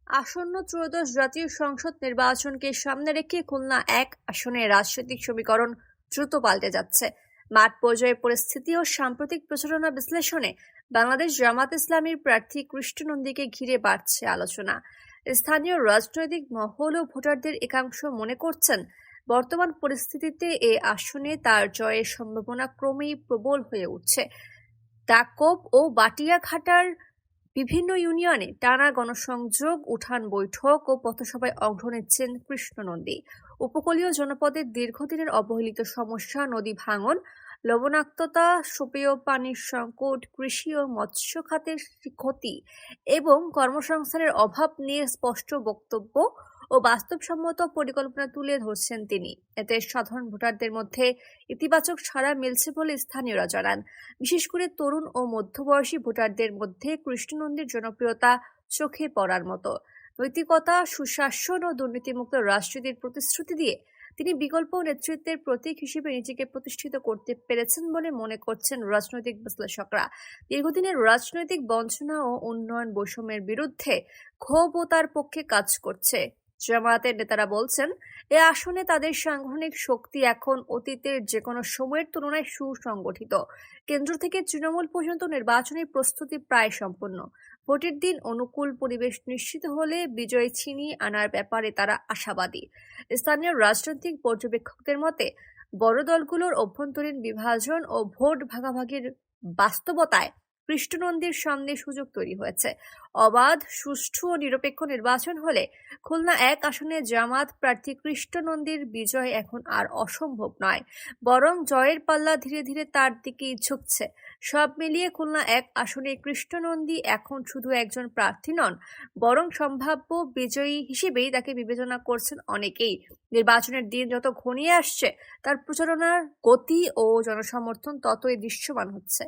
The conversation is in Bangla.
আসন্ন ত্রয়োদশ জাতীয় সংসদ নির্বাচনকে সামনে রেখে খুলনা এক আসনে রাজনৈতিক সমীকরণ দ্রুত পাল্টে যাচ্ছে। মাঠ পর্যায়ে পরিস্থিতি ও সাম্প্রতিক প্রচারণা বিশ্লেষণে বাংলাদেশ জামাত ইসলামীর প্রার্থী কৃষ্ণ নন্দীকে ঘিরে বাড়ছে আলোচনা। স্থানীয় রাজনৈতিক মহল ও ভোটারদের একাংশ মনে করছেন, বর্তমান পরিস্থিতিতে এ আসনে তার জয়ের সম্ভাবনা ক্রমেই প্রবল হয়ে উঠছে। ডাকোপ ও বাটিয়াঘাটার বিভিন্ন ইউনিয়নে টানা গণসংযোগ, উঠান বৈঠক ও পথসভায় অংশ নিচ্ছেন কৃষ্ণ নন্দী। উপকূলীয় জনপদের দীর্ঘদিনের অবহেলিত সমস্যা, নদী ভাঙন, লবণাক্ততা, সুপেয় পানির সংকট, কৃষি ও মৎস্য খাতের ক্ষতি এবং কর্মসংস্থানের অভাব নিয়ে স্পষ্ট বক্তব্য ও বাস্তবসম্মত পরিকল্পনা তুলে ধরছেন তিনি। এতে সাধারণ ভোটারদের মধ্যে ইতিবাচক সাড়া মিলছে বলে স্থানীয়রা জানান। বিশেষ করে তরুণ ও মধ্যবয়সী ভোটারদের মধ্যে কৃষ্ণ নন্দীর জনপ্রিয়তা চোখে পড়ার মতো। নৈতিকতা, সুশাসন ও দুর্নীতিমুক্ত রাজনীতির প্রতিশ্রুতি দিয়ে তিনি বিকল্প নেতৃত্বের প্রতীক হিসেবে নিজেকে প্রতিষ্ঠিত করতে পেরেছেন বলে মনে করছেন রাজনৈতিক বিশ্লেষকরা। দীর্ঘদিনের রাজনৈতিক বঞ্চনা ও উন্নয়ন বৈষম্যের বিরুদ্ধে ক্ষোভ ও তার পক্ষে কাজ করছে। জামায়াতের নেতারা বলছেন, এ আসনে তাদের সাংগঠনিক শক্তি এখন অতীতের যে কোনো সময়ের তুলনায় সুসংগঠিত। কেন্দ্র থেকে তৃণমূল পর্যন্ত নির্বাচনী প্রস্তুতি প্রায় সম্পন্ন। ভোটের দিন অনুকূল পরিবেশ নিশ্চিত হলে বিজয় ছিনিয়ে আনার ব্যাপারে তারা আশাবাদী। স্থানীয় রাজনৈতিক পর্যবেক্ষকদের মতে, বড় দলগুলোর অভ্যন্তরীণ বিভাজন ও ভোট ভাগাভাগির বাস্তবতায় কৃষ্ণ নন্দীর সামনে সুযোগ তৈরি হয়েছে। অবাধ, সুষ্ঠু ও নিরপেক্ষ নির্বাচন হলে খুলনা এক আসনে জামাত প্রার্থী কৃষ্ণ নন্দীর বিজয় এখন আর অসম্ভব নয়, বরং জয়ের পাল্লা ধীরে ধীরে তার দিকেই ঝুঁকছে। সব মিলিয়ে খুলনা এক আসনে কৃষ্ণ নন্দী এখন শুধু একজন প্রার্থী নন, বরং সম্ভাব্য বিজয়ী হিসেবেই তাকে বিবেচনা করছেন অনেকেই। নির্বাচনের দিন যত ঘনিয়ে আসছে, তার প্রচারণার গতি ও জনসমর্থন ততই দৃশ্যমান হচ্ছে।